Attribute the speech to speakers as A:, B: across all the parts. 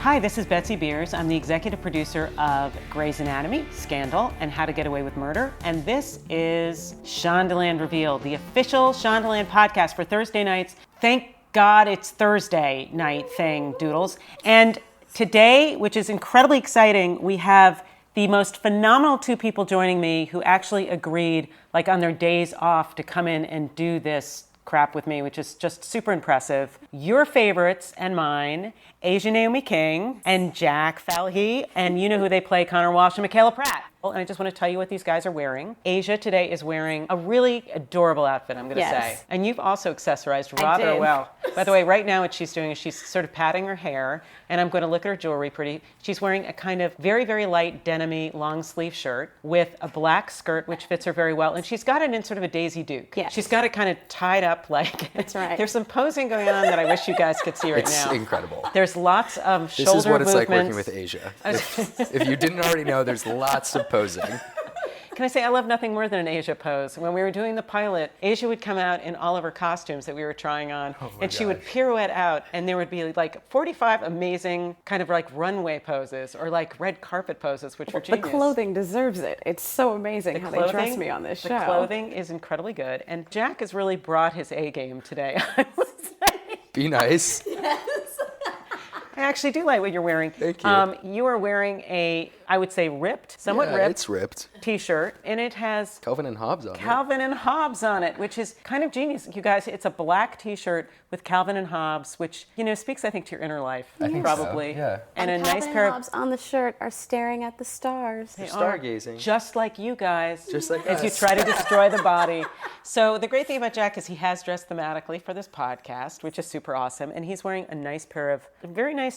A: Hi, this is Betsy Beers. I'm the executive producer of Grey's Anatomy, Scandal, and How to Get Away with Murder. And this is Shondaland Revealed, the official Shondaland podcast for Thursday nights. Thank God it's Thursday night thing, Doodles. And today, which is incredibly exciting, we have the most phenomenal two people joining me who actually agreed, like on their days off, to come in and do this crap with me, which is just super impressive. Your favorites and mine, Asia Naomi King and Jack Falahee, and you know who they play, Connor Walsh and Michaela Pratt. And I just want to tell you what these guys are wearing. Asia today is wearing a really adorable outfit, I'm going to say. And you've also accessorized rather well. By the way, right now what she's doing is she's sort of patting her hair, and I'm going to look at her jewelry pretty. She's wearing a kind of very, very light denim-y long sleeve shirt with a black skirt, which fits her very well. And she's got it in sort of a Daisy Duke.
B: Yes.
A: She's got it kind of tied up like...
B: That's right.
A: There's some posing going on that I wish you guys could see right now.
C: It's incredible.
A: There's lots of shoulder movements.
C: This is what it's like working with Asia. If you didn't already know, there's lots of posing.
A: Can I say I love nothing more than an Asia pose? When we were doing the pilot, Asia would come out in all of her costumes that we were trying on, and she would pirouette out, and there would be like 45 amazing kind of like runway poses or like red carpet poses, which were genius.
B: The clothing deserves it. It's so amazing how they dress me on this show.
A: The clothing is incredibly good, and Jack has really brought his A game today, I would say.
C: Be nice.
A: Yes. I actually do like what you're wearing.
C: Thank you.
A: You are wearing a, I would say, somewhat ripped.
C: It's ripped.
A: T-shirt, and it has
C: Calvin and Hobbes on it.
A: Calvin and Hobbes on it, which is kind of genius. You guys, it's a black T-shirt with Calvin and Hobbes, which, you know, speaks, I think, to your inner life.
C: I think
A: probably.
C: So, yeah.
A: And a
B: Calvin
A: nice pair
B: and Hobbes on the shirt are staring at the stars.
A: They
C: stargazing.
A: Just like you guys.
C: Just like
A: as
C: us.
A: you try to destroy the body. So the great thing about Jack is he has dressed thematically for this podcast, which is super awesome. And he's wearing a nice pair of very nice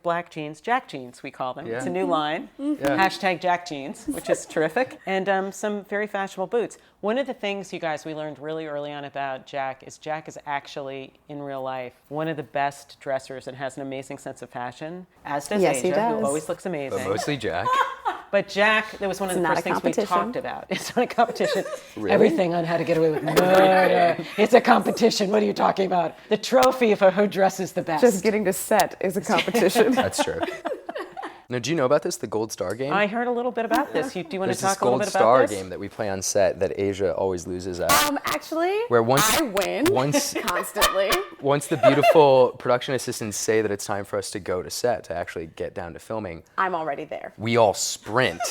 A: black jeans, Jack jeans we call them.
C: Yeah.
A: It's a new line.
C: Yeah.
A: Hashtag Jack jeans, which is terrific. And some very fashionable boots. One of the things, you guys, we learned really early on about Jack is actually, in real life, one of the best dressers and has an amazing sense of fashion, as does
B: Yes,
A: Asia,
B: he does.
A: who always looks amazing.
C: But mostly Jack.
A: But Jack, that was one of the first things we talked about. It's not a competition.
C: Really?
A: Everything on How to Get Away with Murder. It's a competition. What are you talking about? The trophy for who dresses the best.
B: Just getting to set is a competition.
C: That's true. Now, do you know about this, the Gold Star game?
A: I heard a little bit about this. Do you want to talk a little bit about this?
C: There's this Gold Star game that we play on set that Asia always loses at.
B: Actually,
C: where
B: I win constantly.
C: Once the beautiful production assistants say that it's time for us to go to set to actually get down to filming,
B: I'm already there.
C: we all sprint.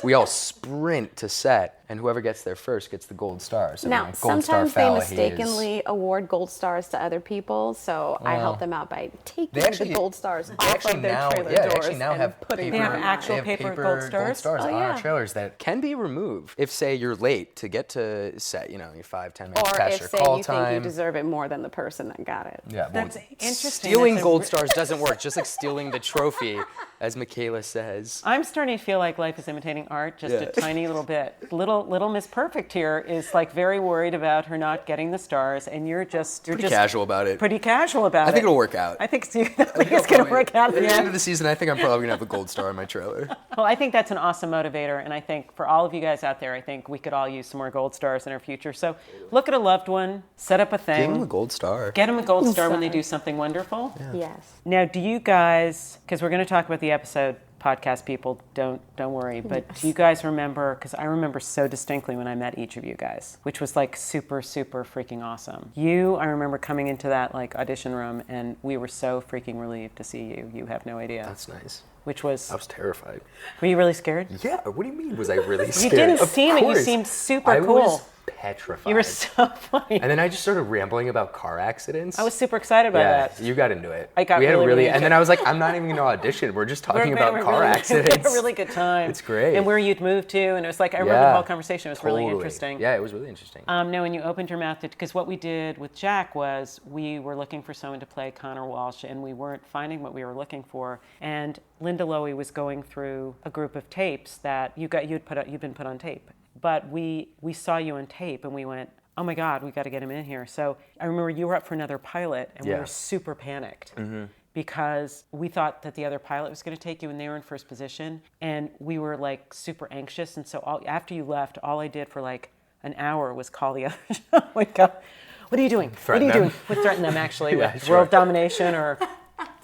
C: We all sprint to set, and whoever gets there first gets the Gold Star. So
B: Now,
C: Gold Star
B: sometimes they
C: Falahee
B: mistakenly award gold stars to other people, so I help them out by taking the gold stars off of their trailer doors
C: they actually now
B: and
C: have
B: putting
C: paper,
B: them
A: They have actual
C: they have
A: paper gold stars?
C: on
B: yeah.
C: our trailers that can be removed if, say, you're late to get to set. You know, you're 5-10 minutes
B: Or
C: past
B: if,
C: your
B: say,
C: call
B: you
C: time.
B: think you deserve it more than the person that got it.
C: Yeah,
A: That's interesting.
C: Stealing
A: That's a
C: gold stars doesn't work. Just like stealing the trophy, as Michaela says.
A: I'm starting to feel like life is imitating art just a tiny little bit. Little Miss Perfect here is like very worried about her not getting the stars, and you're just
C: Casual about it.
A: Pretty casual about it.
C: I think it'll work out.
A: I think it's going to work out.
C: At the end of the season, I think I'm probably going to have a gold star on my trailer.
A: Well, I think that's an awesome motivator, and I think for all of you guys out there, I think we could all use some more gold stars in our future. So look at a loved one, set up a thing.
C: Give them a gold star.
A: Get them a gold star when they do something wonderful.
C: Yeah.
B: Yes.
A: Now, do you guys, because we're going to talk about the episode, podcast people, don't worry, but do you guys remember, because I remember so distinctly when I met each of you guys, which was like super, super freaking awesome. I remember coming into that like audition room, and we were so freaking relieved to see you. You have no idea.
C: That's nice.
A: Which was...
C: I was terrified.
A: Were you really scared?
C: Yeah, what do you mean was I really scared?
A: You didn't
C: Of
A: seem it. You
C: course.
A: seemed super
C: I
A: cool.
C: was petrified.
A: You were so funny.
C: And then I just started rambling about car accidents.
A: I was super excited about that.
C: You got into it.
A: I got
C: we had
A: really
C: a
A: into
C: and then
A: it.
C: I was like, I'm not even going to audition. We're just talking about car accidents.
A: We had a really good time.
C: It's great.
A: And where you'd moved to, and it was like, I remember the whole conversation. It was really interesting.
C: Yeah, it was really interesting.
A: No, when you opened your mouth, because what we did with Jack was we were looking for someone to play Connor Walsh, and we weren't finding what we were looking for. And Linda Lowy was going through a group of tapes that you'd been put on tape. But we saw you on tape, and we went, oh my God, we got to get him in here. So I remember you were up for another pilot, and we were super panicked. Mm-hmm. Because we thought that the other pilot was going to take you and they were in first position, and we were like super anxious. And so after you left, all I did for like an hour was call the other show. Like, what are you doing?
C: Threaten them.
A: Would threaten them actually
C: Yeah,
A: with
C: sure.
A: world domination or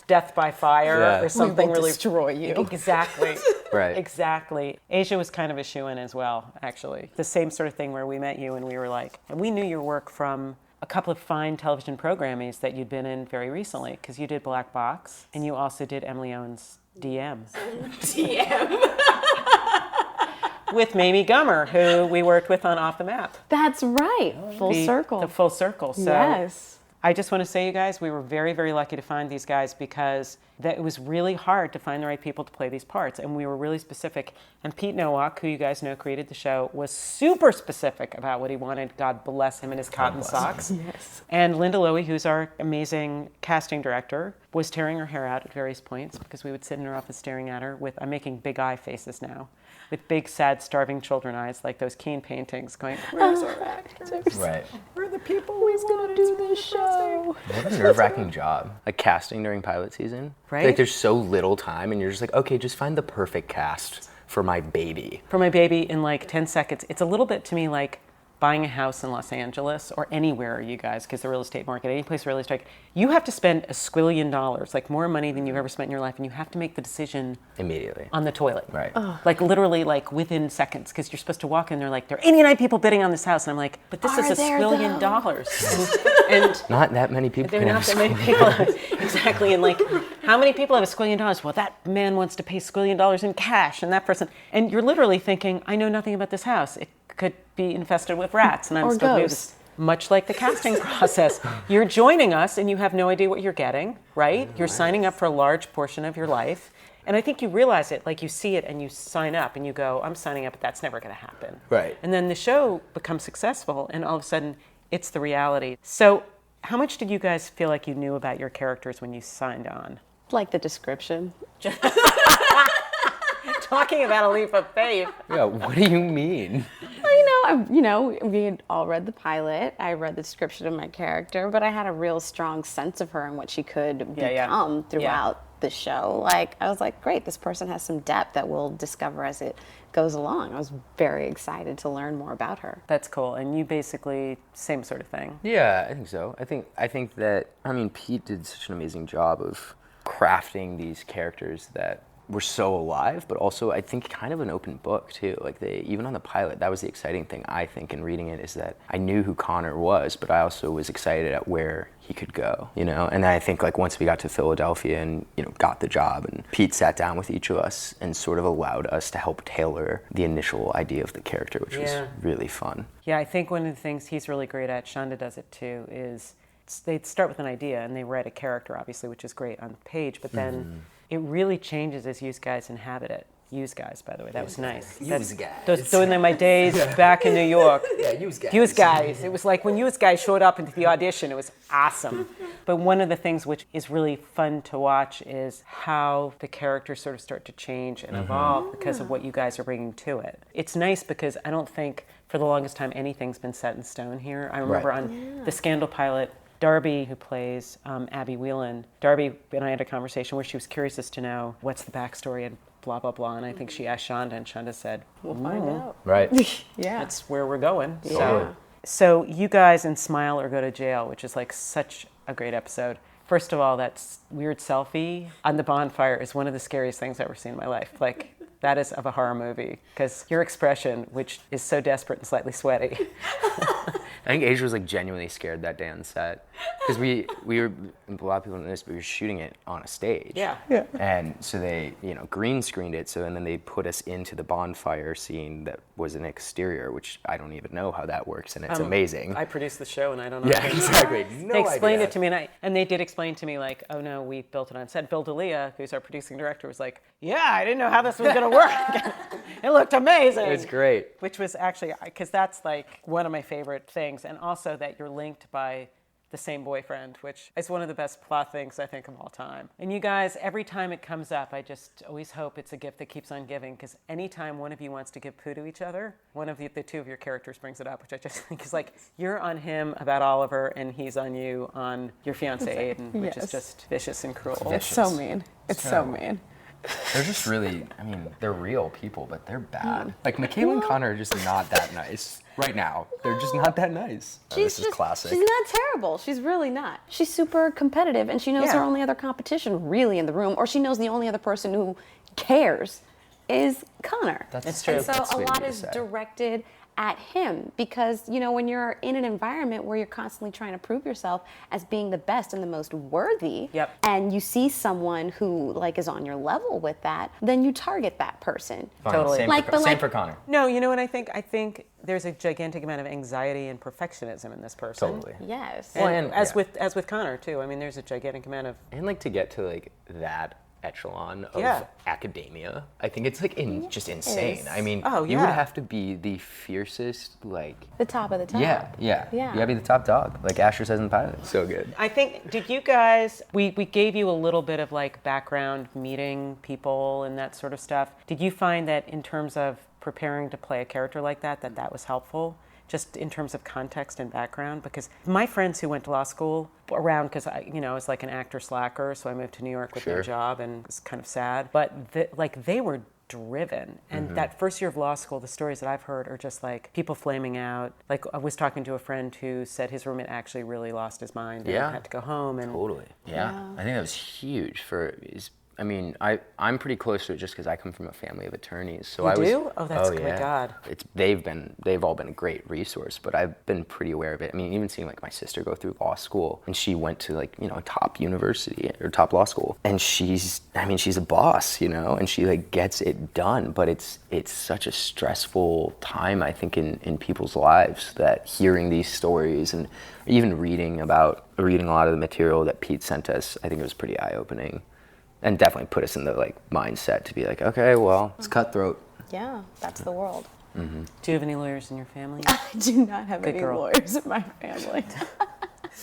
A: death by fire or something really
B: destroy you.
A: Exactly.
C: Right.
A: Exactly. Asia was kind of a shoo-in as well, actually. The same sort of thing where we met you and we were like, and we knew your work from a couple of fine television programmings that you'd been in very recently, because you did Black Box and you also did Emily Owen's DM. With Mamie Gummer, who we worked with on Off the Map.
B: That's right. Full circle.
A: The full circle. So
B: yes.
A: I just want to say, you guys, we were very, very lucky to find these guys because it was really hard to find the right people to play these parts. And we were really specific. And Pete Nowak, who you guys know created the show, was super specific about what he wanted. God bless him and his cotton socks.
B: Yes.
A: And Linda Lowy, who's our amazing casting director, was tearing her hair out at various points because we would sit in her office staring at her with, I'm making big eye faces now, with big, sad, starving children eyes, like those Keane paintings, going, where's our actors?
C: Right.
A: We're the people who's going to do this show.
C: What a nerve-wracking job. Like casting during pilot season.
A: Right.
C: Like there's so little time and you're just like, okay, just find the perfect cast for my baby.
A: For my baby in like 10 seconds. It's a little bit to me like buying a house in Los Angeles or anywhere, you guys, because the real estate market, any place real estate, you have to spend $1 squillion, like more money than you've ever spent in your life, and you have to make the decision
C: Immediately.
A: on the toilet.
C: Right.
A: Like literally like within seconds, because you're supposed to walk in, they're like, there are 89 people bidding on this house, and I'm like, but this is $1 squillion. and
C: Not that many people.
A: there are
C: can
A: not
C: have
A: that many people. Exactly. And like, how many people have $1 squillion? Well, that man wants to pay $1 squillion in cash, and that person. And you're literally thinking, I know nothing about this house. It could be infested with rats, and I'm
B: Or
A: still
B: ghosts.
A: much like the casting process. You're joining us, and you have no idea what you're getting, right? You're signing up for a large portion of your life. And I think you realize it, like you see it and you sign up and you go, I'm signing up, but that's never going to happen.
C: Right.
A: And then the show becomes successful, and all of a sudden, it's the reality. So how much did you guys feel like you knew about your characters when you signed on?
B: Like the description.
A: Talking about a leap of faith.
C: Yeah, what do you mean?
B: Well, we had all read the pilot. I read the description of my character, but I had a real strong sense of her and what she could become throughout the show. Like, I was like, great, this person has some depth that we'll discover as it goes along. I was very excited to learn more about her.
A: That's cool. And you basically, same sort of thing.
C: Yeah, I think so. I think that, Pete did such an amazing job of crafting these characters that were so alive, but also I think kind of an open book too. Like even on the pilot, that was the exciting thing I think in reading it, is that I knew who Connor was, but I also was excited at where he could go, And I think like once we got to Philadelphia and, got the job, and Pete sat down with each of us and sort of allowed us to help tailor the initial idea of the character, which was really fun.
A: Yeah, I think one of the things he's really great at, Shonda does it too, is they start with an idea and they write a character, obviously, which is great on the page, but then it really changes as you guys inhabit it. Use guys, by the way, that was nice.
C: Use guys.
A: Those in my days back in New York.
C: Yeah, use guys.
A: Use guys. It was like when use guys showed up into the audition, it was awesome. But one of the things which is really fun to watch is how the characters sort of start to change and evolve because of what you guys are bringing to it. It's nice because I don't think for the longest time anything's been set in stone here. I remember on the Scandal pilot, Darby, who plays Abby Whelan, Darby and I had a conversation where she was curious as to know what's the backstory and blah, blah, blah. And I think she asked Shonda, and Shonda said,
B: We'll find out.
C: Right.
B: Yeah.
A: that's where we're going.
B: Yeah.
A: So you guys in Smile or Go to Jail, which is like such a great episode. First of all, that weird selfie on the bonfire is one of the scariest things I've ever seen in my life. Like, that is of a horror movie, because your expression, which is so desperate and slightly sweaty.
C: I think Asia was like genuinely scared that day on set, because we were, a lot of people don't know this, but we were shooting it on a stage.
A: Yeah.
C: And so they, green screened it. And then they put us into the bonfire scene that was an exterior, which I don't even know how that works, and it's amazing.
A: I produced the show, and I don't know.
C: Yeah, exactly.
A: They explained it to me, and they did explain to me, like, oh no, we built it on set. Bill D'Elia, who's our producing director, was like, yeah, I didn't know how this was going to work. It looked amazing.
C: It was great.
A: Which was actually, because that's like one of my favorite things. And also that you're linked by the same boyfriend, which is one of the best plot things I think of all time. And you guys, every time it comes up, I just always hope it's a gift that keeps on giving, because anytime one of you wants to give poo to each other, one of the two of your characters brings it up, which I just think is like, you're on him about Oliver and he's on you on your fiance Aiden, which is just vicious and cruel.
B: It's so mean. It's so mean.
C: They're just really, I mean, they're real people, but they're bad. Like, Michaela and Connor are just not that nice right now. They're just not that nice. This is classic.
B: She's not terrible. She's really not. She's super competitive, and she knows her only other competition really in the room, or she knows the only other person who cares is Connor.
A: That's true.
B: And so
C: That's
B: a
C: sweet
B: lot
C: of you to
B: is
C: say.
B: directed at him because, you know, when you're in an environment where you're constantly trying to prove yourself as being the best and the most worthy, and you see someone who like is on your level with that, then you target that person.
C: Fine.
A: Totally.
C: Same for Connor.
A: No, you know what I think? I think there's a gigantic amount of anxiety and perfectionism in this person.
C: Totally.
B: Yes.
A: And as with Connor too. I mean, there's a gigantic amount of
C: And like to get to like that echelon of academia, I think it's like just insane. I mean, you would have to be the fiercest, like
B: the top of the top.
C: Yeah. You gotta be the top dog, like Asher says in the pilot. So good.
A: I think, did you guys, we gave you a little bit of like background meeting people and that sort of stuff. Did you find that in terms of preparing to play a character like that was helpful? Just in terms of context and background? Because my friends who went to law school around, because I was like an actor slacker, so I moved to New York with no job and it was kind of sad. But they were driven. And that first year of law school, the stories that I've heard are just like people flaming out. Like I was talking to a friend who said his roommate actually really lost his mind and had to go home. And
C: Totally. Yeah. I think that was huge I mean, I'm pretty close to it just because I come from a family of attorneys. So
A: you do? Oh, that's my God.
C: They've all been a great resource, but I've been pretty aware of it. I mean, even seeing like my sister go through law school, and she went to like, a top university or top law school, and she's a boss, and she like gets it done. But it's such a stressful time, I think, in people's lives, that hearing these stories and even reading a lot of the material that Pete sent us, I think it was pretty eye-opening. And definitely put us in the like mindset to be like, okay, well, it's cutthroat.
B: Yeah, that's the world.
A: Do you have any lawyers in your family?
B: I do not have any
A: girl.
B: lawyers in my family.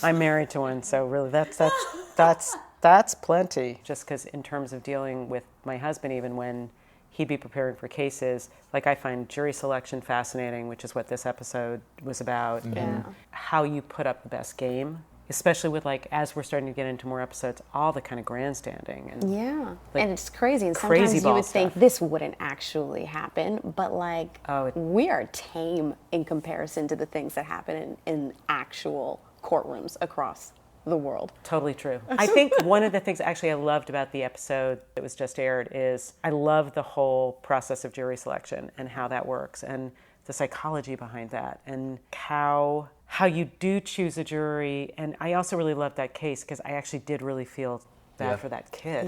A: I'm married to one, so really that's plenty. Just because in terms of dealing with my husband, even when he'd be preparing for cases, like I find jury selection fascinating, which is what this episode was about, and how you put up the best game. Especially with like, as we're starting to get into more episodes, all the kind of grandstanding. And
B: and it's crazy. And sometimes you would think this wouldn't actually happen, but like, we are tame in comparison to the things that happen in actual courtrooms across the world.
A: Totally true. I think one of the things actually I loved about the episode that was just aired is I love the whole process of jury selection and how that works and the psychology behind that and how you do choose a jury. And I also really loved that case because I actually did really feel bad for that kid.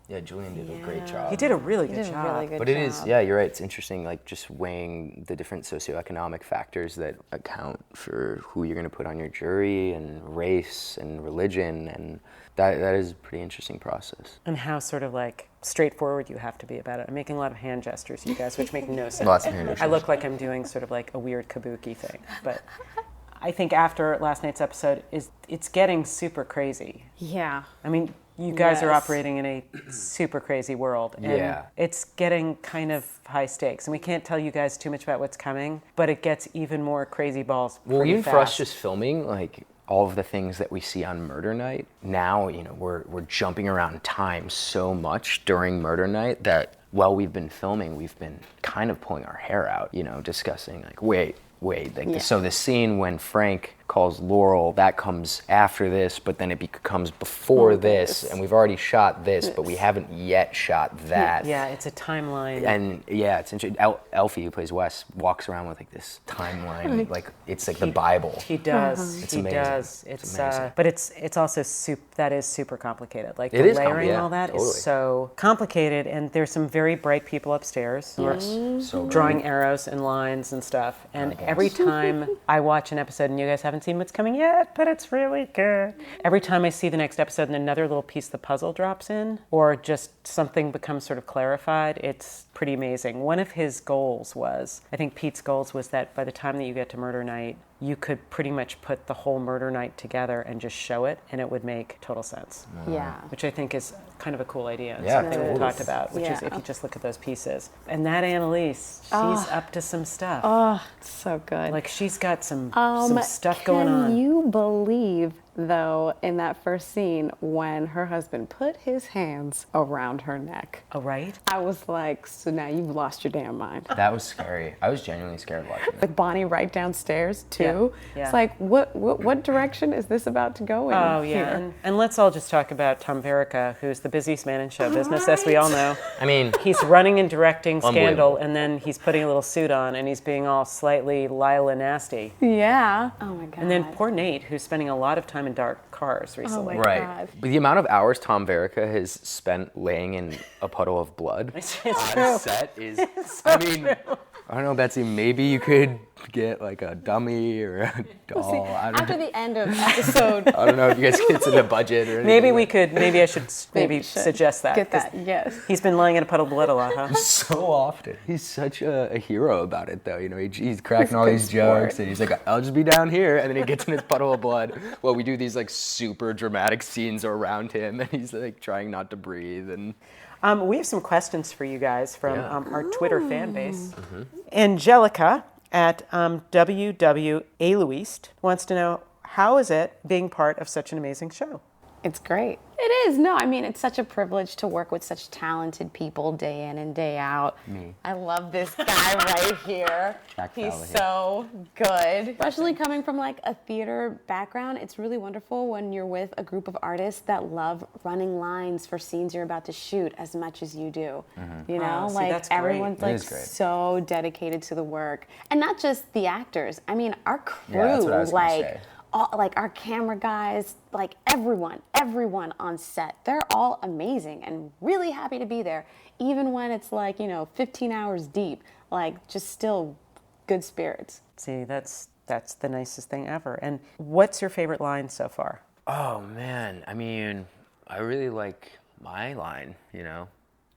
C: Yeah, Julian did a great job.
A: He did a really good job.
C: But it is, you're right. It's interesting, like just weighing the different socioeconomic factors that account for who you're going to put on your jury, and race and religion, and that is a pretty interesting process.
A: And how sort of like straightforward you have to be about it. I'm making a lot of hand gestures, you guys, which make no sense.
C: Lots of hand gestures.
A: I look like I'm doing sort of like a weird kabuki thing, but I think after last night's episode, it's getting super crazy.
B: Yeah.
A: I mean, you guys are operating in a super crazy world, and it's getting kind of high stakes. And we can't tell you guys too much about what's coming, but it gets even more crazy balls.
C: Well, even
A: fast.
C: for us just filming, like all of the things that we see on Murder Night, now, we're jumping around time so much during Murder Night that while we've been filming, we've been kind of pulling our hair out, discussing like, wait, so the scene when Frank calls Laurel, that comes after this, but then it becomes before this, and we've already shot this, but we haven't yet shot that.
A: Yeah, it's a timeline.
C: And it's interesting. Elfie, who plays Wes, walks around with like this timeline, like it's like the Bible.
A: He does.
C: It's
A: he
C: amazing.
A: does.
C: It's amazing.
A: But it's also that is super complicated. Like
C: it
A: the
C: is
A: layering all that
C: totally.
A: is so complicated, and there's some very bright people upstairs who are
C: so
A: drawing arrows and lines and stuff. And every time I watch an episode, and you guys haven't seen what's coming yet, but it's really good. Every time I see the next episode and another little piece of the puzzle drops in, or just something becomes sort of clarified, it's pretty amazing. One of his goals was, I think Pete's goals was that by the time that you get to Murder Night, you could pretty much put the whole Murder Night together and just show it, and it would make total sense.
B: Yeah.
A: Which I think is kind of a cool idea. And
C: Yeah,
A: something we talked about, which is if you just look at those pieces. And that Annalise, she's up to some stuff.
B: Oh, so good.
A: Like she's got some stuff going
B: Can
A: on.
B: you believe though, in that first scene when her husband put his hands around her neck.
A: Oh, right?
B: I was like, so now you've lost your damn mind.
C: That was scary. I was genuinely scared watching it.
B: With Bonnie right downstairs, too.
A: Yeah.
B: It's like, what direction is this about to go in?
A: Oh, yeah.
B: Here?
A: And let's all just talk about Tom Verica, who's the busiest man in show business, as we all know.
C: I mean,
A: He's running and directing Scandal,
C: Unbelievable.
A: and then he's putting a little suit on, and he's being all slightly Lila nasty.
B: Yeah. Oh, my God.
A: And then poor Nate, who's spending a lot of time in dark cars recently.
B: my
C: right.
B: God.
C: But the amount of hours Tom Verica has spent laying in a puddle of blood
A: It's
C: on
A: true.
C: set is, I mean, I don't know, Betsy, maybe you could get like a dummy or a doll. I don't
B: After
C: know.
B: the end of episode,
C: I don't know if you guys get to the budget or anything.
A: Maybe I should suggest that.
B: get
A: 'cause
B: that, yes.
A: He's been lying in a puddle of blood a lot, huh?
C: So often. He's such a hero about it, though. You know, he's cracking all
B: good
C: these jokes, and he's like, "I'll just be down here," and then he gets in his puddle of blood. Well, we do these like super dramatic scenes around him, and he's like trying not to breathe. And
A: We have some questions for you guys from
C: Yeah.
A: our Twitter fan base. Angelica at WW wants to know, how is it being part of such an amazing show?
B: It's great. It is. No, I mean, it's such a privilege to work with such talented people day in and day out.
C: Me.
B: I love this guy right here.
C: Jack
B: He's
C: Falahee.
B: so good. Especially coming from like a theater background, it's really wonderful when you're with a group of artists that love running lines for scenes you're about to shoot as much as you do. You know,
A: Oh, see,
B: like
A: that's great.
B: everyone's
C: That
B: like
C: is great.
B: so dedicated to the work. And not just the actors. I mean, our crew,
C: Yeah, that's what I was gonna
B: like
C: say.
B: like our camera guys, like everyone on set, they're all amazing and really happy to be there, even when it's like, 15 hours deep, like just still good spirits.
A: See, that's the nicest thing ever. And what's your favorite line so far?
C: oh man, I mean, I really like my line. You know,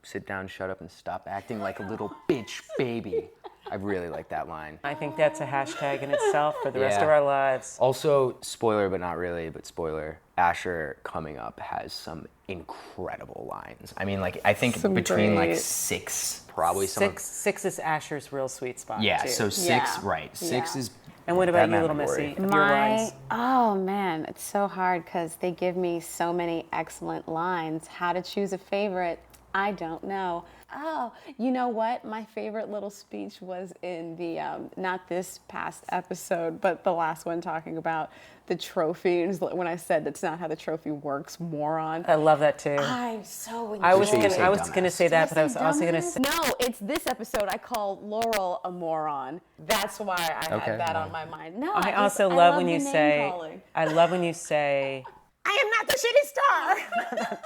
C: sit down, shut up, and stop acting like a little bitch, baby. I really like that line.
A: I think that's a hashtag in itself for the rest
C: Yeah.
A: of our lives.
C: Also, spoiler, but not really, but spoiler, Asher coming up has some incredible lines. I mean, like, I think
B: Some
C: between like
B: great-
C: six, probably some of,
A: Six is Asher's real sweet spot,
C: yeah,
A: too.
C: so six,
B: Yeah.
C: right. Six
B: Yeah.
C: is.
A: And what about you,
C: Batman
A: little
C: Glory.
A: Missy? Your lines?
B: Oh man, it's so hard because they give me so many excellent lines. How to choose a favorite, I don't know. Oh, you know what? My favorite little speech was in the, not this past episode, but the last one talking about the trophy. And when I said that's not how the trophy works, moron.
A: I love that too.
B: I'm so
A: I was
C: Did you
A: gonna,
C: say
A: I was
C: dumbass?
A: gonna say that, but I was also gonna say.
B: No, it's this episode. I call Laurel a moron. That's why I
C: Okay,
B: had that
C: well.
B: on my mind. No,
A: I
B: just-
A: also love when
B: the
A: you
B: name
A: say.
B: calling.
A: I love when you say. I am not the shitty star.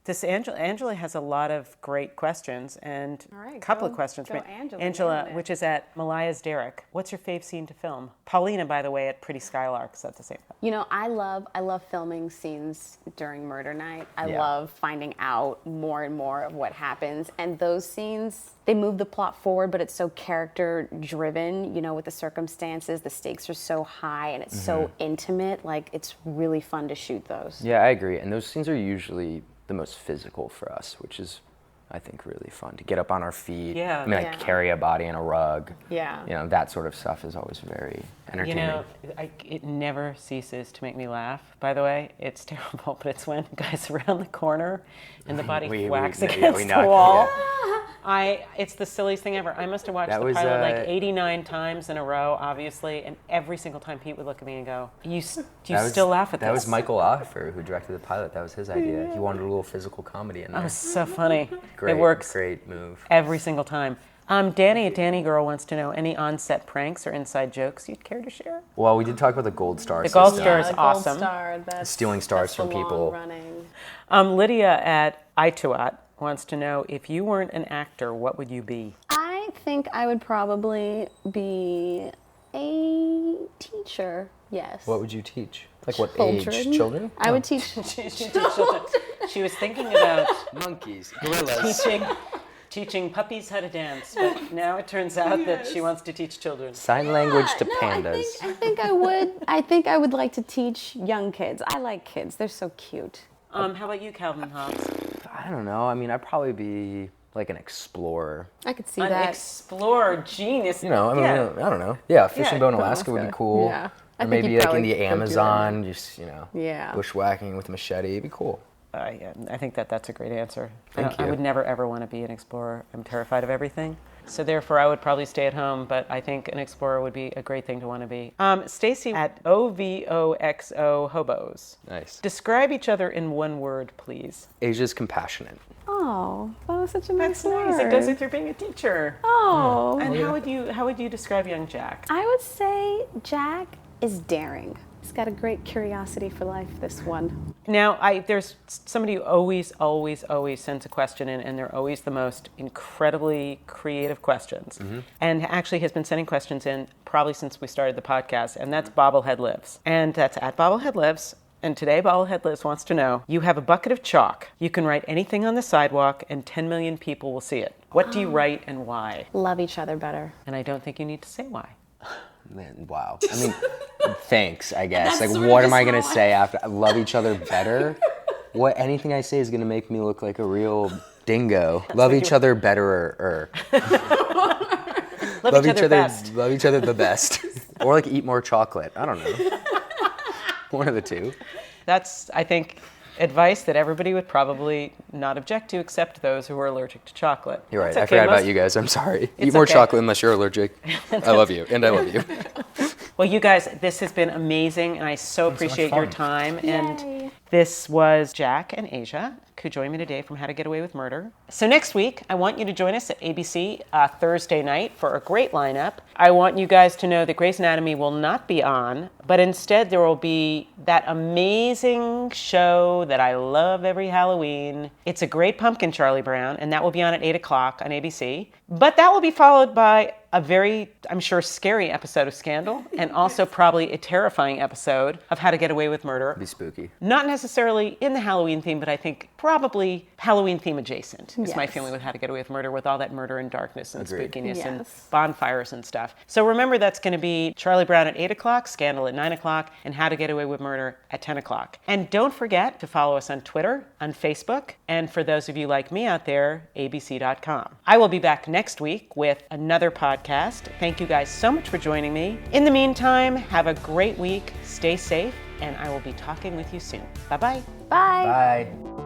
A: This Angela has a lot of great questions and
B: All right,
A: a couple
B: go-
A: of questions.
B: go
A: from
B: Angela,
A: Angela,
B: isn't it?
A: which is at Malaya's Derek. What's your fave scene to film? Paulina, by the way, at Pretty Skylarks at the same time.
B: You know, I love filming scenes during murder night. I
C: Yeah.
B: love finding out more and more of what happens. And those scenes, they move the plot forward, but it's so character driven, with the circumstances. The stakes are so high and it's so intimate. Like, it's really fun to shoot those.
C: Yeah, I agree. And those scenes are usually the most physical for us, which is, I think, really fun to get up on our feet.
A: Yeah.
C: I mean, like
B: Yeah.
C: carry a body in a rug.
B: Yeah.
C: That sort of stuff is always very entertaining.
A: It never ceases to make me laugh. By the way, it's terrible, but it's when guys around the corner and the body whacks against the
C: knock-
A: wall.
C: yeah.
A: It's the silliest thing ever. I must have watched
C: That
A: the
C: was,
A: pilot like 89 times in a row, obviously, and every single time Pete would look at me and go, "Do you still laugh at this?"
C: That was Michael Offer who directed the pilot. That was his idea. He wanted a little physical comedy in there.
A: That was so funny.
C: Great,
A: It works
C: Great move.
A: every single time. Danny Girl wants to know any on-set pranks or inside jokes you'd care to share?
C: Well, we did talk about the Gold Star
A: The Gold
C: system.
A: Star is
B: the
A: awesome.
B: Gold Star, that's,
C: Stealing stars
B: that's
C: from
B: the
C: people.
B: long running.
A: Lydia at Ituat wants to know, if you weren't an actor, what would you be?
B: I think I would probably be a teacher. Yes.
C: What would you teach? Like what age? Children?
B: I would teach.
A: She was thinking about
C: Monkeys. Gorillas.
A: teaching puppies how to dance, but now it turns out that she wants to teach children.
C: Sign language to
B: No,
C: pandas.
B: I think I would. I think I would like to teach young kids. I like kids. They're so cute.
A: How about you, Calvin Hobbs?
C: I don't know. I mean, I'd probably be like an explorer.
B: I could see
A: An
B: that.
A: explorer genius.
C: I mean,
A: Yeah.
C: I don't know. Yeah, fishing
A: Yeah,
C: boat in
B: go
C: Alaska would be
B: Alaska.
C: cool.
B: Yeah.
C: Or maybe like in the Amazon, just, you know, bushwhacking with a machete. It'd be cool.
A: I think that's a great answer.
C: Thank you.
A: I would never, ever want to be an explorer. I'm terrified of everything. So therefore, I would probably stay at home, but I think an explorer would be a great thing to want to be. Stacy at OVOXO Hobos.
C: Nice.
A: Describe each other in one word, please.
C: Asia's compassionate.
B: Oh, that was such a nice word.
A: Nice. It does it through being a teacher.
B: Oh.
A: And how would you describe young Jack?
B: I would say Jack is daring. He's got a great curiosity for life, this one.
A: Now, there's somebody who always sends a question in, and they're always the most incredibly creative questions. Mm-hmm. And actually has been sending questions in probably since we started the podcast, and that's Bobblehead Lives. And that's at Bobblehead Lives. And today, Bobblehead Lives wants to know, you have a bucket of chalk. You can write anything on the sidewalk, and 10 million people will see it. What do you write and why?
B: Love each other better.
A: And I don't think you need to say why.
C: Man, wow. I mean, thanks, I guess. Like, what am I going to say after? Love each other better? Anything I say is going to make me look like a real dingo. Love each other better.
A: Love each other best.
C: Love each other the best. Or like eat more chocolate. I don't know. One of the two. That's,
A: I think, advice that everybody would probably not object to, except those who are allergic to chocolate.
C: You're right. I forgot about you guys. I'm sorry. Eat more chocolate unless you're allergic. I love you, and I love you.
A: Well, you guys, this has been amazing, and I so appreciate your time.
B: Yay.
A: And this was Jack and Asia, who joined me today from How to Get Away with Murder. So next week, I want you to join us at ABC Thursday night for a great lineup. I want you guys to know that Grey's Anatomy will not be on, but instead there will be that amazing show that I love every Halloween. It's A Great Pumpkin, Charlie Brown, and that will be on at 8 o'clock on ABC. But that will be followed by a very, I'm sure, scary episode of Scandal, and also probably a terrifying episode of How to Get Away with Murder.
C: It'd be spooky.
A: Not necessarily in the Halloween theme, but I think probably Halloween theme adjacent is my feeling with How to Get Away with Murder, with all that murder and darkness and spookiness and bonfires and stuff. So remember, that's going to be Charlie Brown at 8 o'clock, Scandal at 9 o'clock, and How to Get Away with Murder at 10 o'clock. And don't forget to follow us on Twitter, on Facebook, and for those of you like me out there, abc.com. I will be back next week with another podcast. Thank you guys so much for joining me. In the meantime, have a great week, stay safe, and I will be talking with you soon. Bye-bye.
B: Bye.
C: Bye.